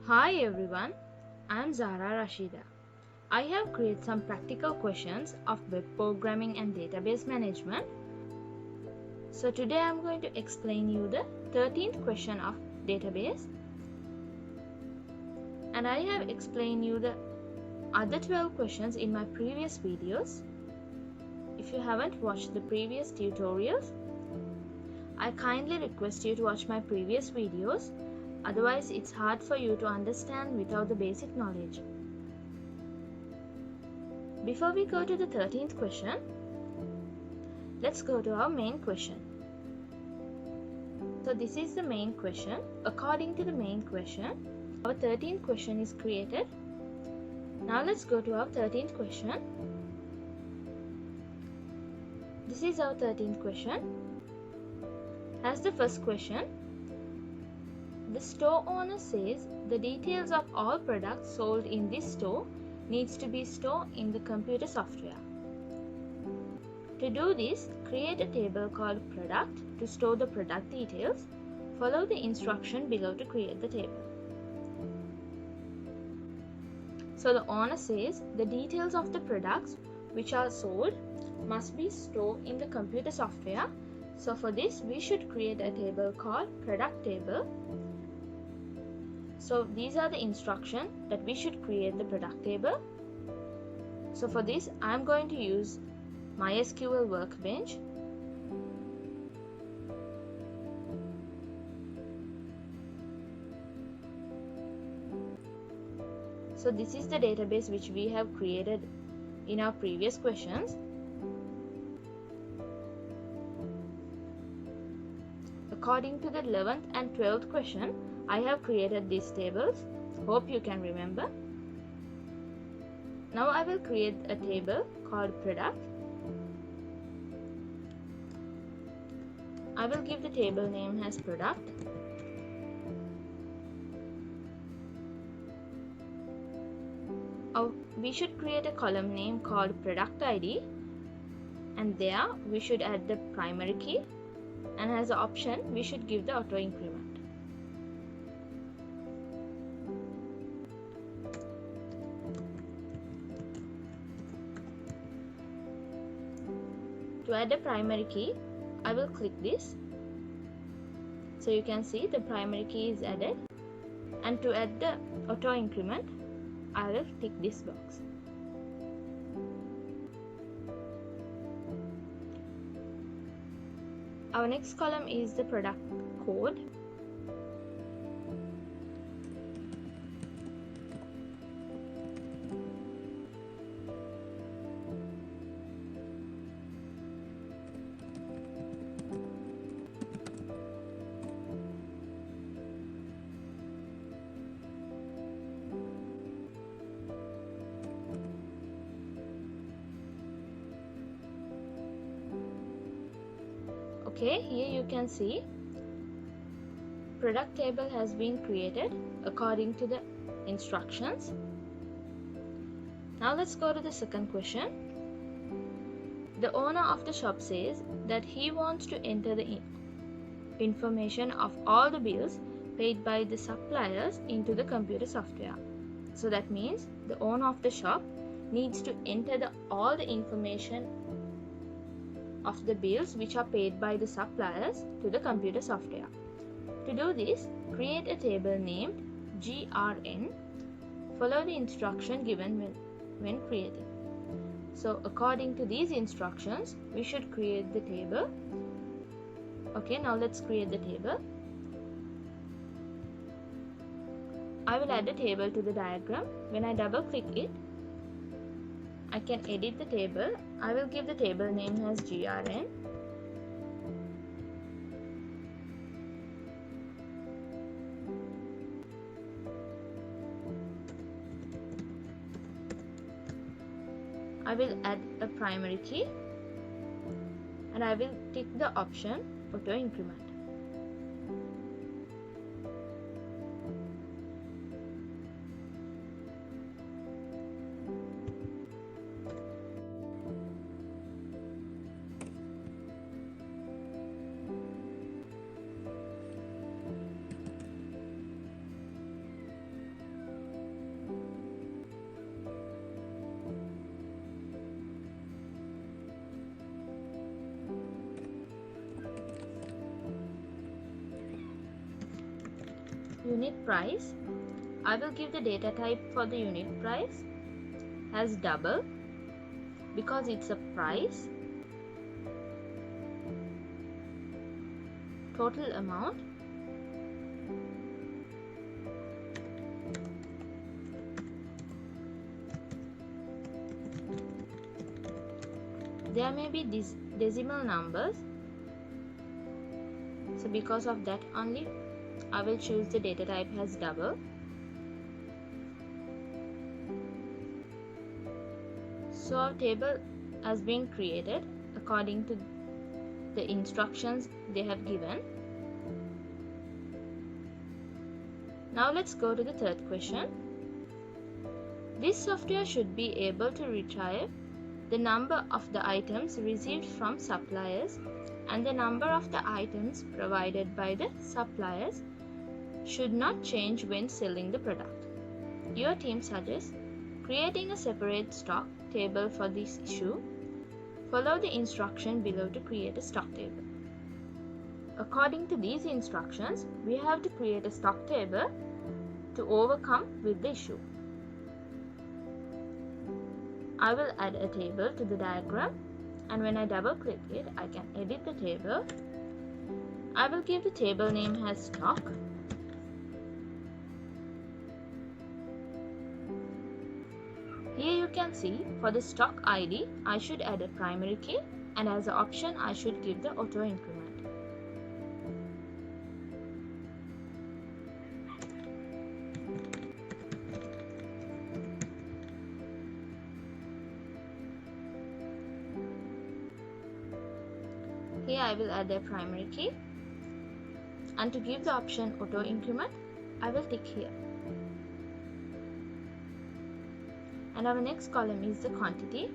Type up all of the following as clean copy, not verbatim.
Hi everyone, I am Zahara Rasheeda. I have created some practical questions of web programming and database management. So today I am going to explain you the 13th question of database, and I have explained you the other 12 questions in my previous videos. If you haven't watched the previous tutorials, I kindly request you to watch my previous videos. Otherwise, it's hard for you to understand without the basic knowledge. Before we go to the 13th question, let's go to our main question. So this is the main question. According to the main question, our 13th question is created. Now let's go to our 13th question. This is our 13th question. As the first question, the store owner says the details of all products sold in this store needs to be stored in the computer software. To do this, create a table called product to store the product details. Follow the instruction below to create the table. So the owner says the details of the products which are sold must be stored in the computer software. So for this, we should create a table called product table. So these are the instructions that we should create the product table. So for this, I am going to use MySQL Workbench. So this is the database which we have created in our previous questions. According to the 11th and 12th question, I have created these tables. Hope you can remember. Now I will create a table called product. I will give the table name as product. We should create a column name called product ID, and there we should add the primary key, and as an option we should give the auto increment. To add a primary key, I will click this. So you can see the primary key is added, and to add the auto increment, I will tick this box. Our next column is the product code. Okay, here you can see product table has been created according to the instructions. Now let's go to the second question. The owner of the shop says that he wants to enter the information of all the bills paid by the suppliers into the computer software. So that means the owner of the shop needs to enter all the information of the bills which are paid by the suppliers to the computer software. To do this, create a table named GRN. Follow the instruction given when creating. So according to these instructions, we should create the table. Okay, now let's create the table. I will add a table to the diagram. When I double click it, I can edit the table. I will give the table name as GRN. I will add a primary key, and I will tick the option auto increment. unit price, I will give the data type for the unit price as double because it's a price. Total amount, there may be decimal numbers, so because of that only I will choose the data type as double. So our table has been created according to the instructions they have given. Now let's go to the third question. This software should be able to retrieve the number of the items received from suppliers and the number of the items provided by the suppliers should not change when selling the product. Your team suggests creating a separate stock table for this issue. Follow the instruction below to create a stock table. According to these instructions, we have to create a stock table to overcome with the issue. I will add a table to the diagram, and when I double click it, I can edit the table. I will give the table name as stock. Here you can see for the stock ID, I should add a primary key, and as an option, I should give the auto increment. Here I will add a primary key, and to give the option auto increment, I will tick here. And our next column is the quantity.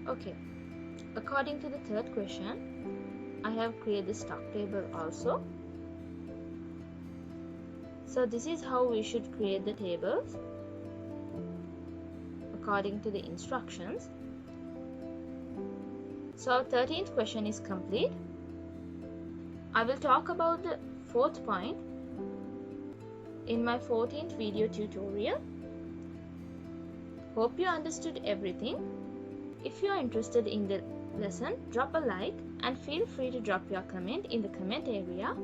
Okay, according to the third question, I have created the stock table also. So this is how we should create the tables according to the instructions. So our 13th question is complete. I will talk about the fourth point in my 14th video tutorial. Hope you understood everything. If you are interested in the lesson, drop a like and feel free to drop your comment in the comment area.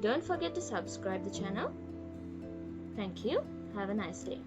Don't forget to subscribe the channel. Thank you. Have a nice day.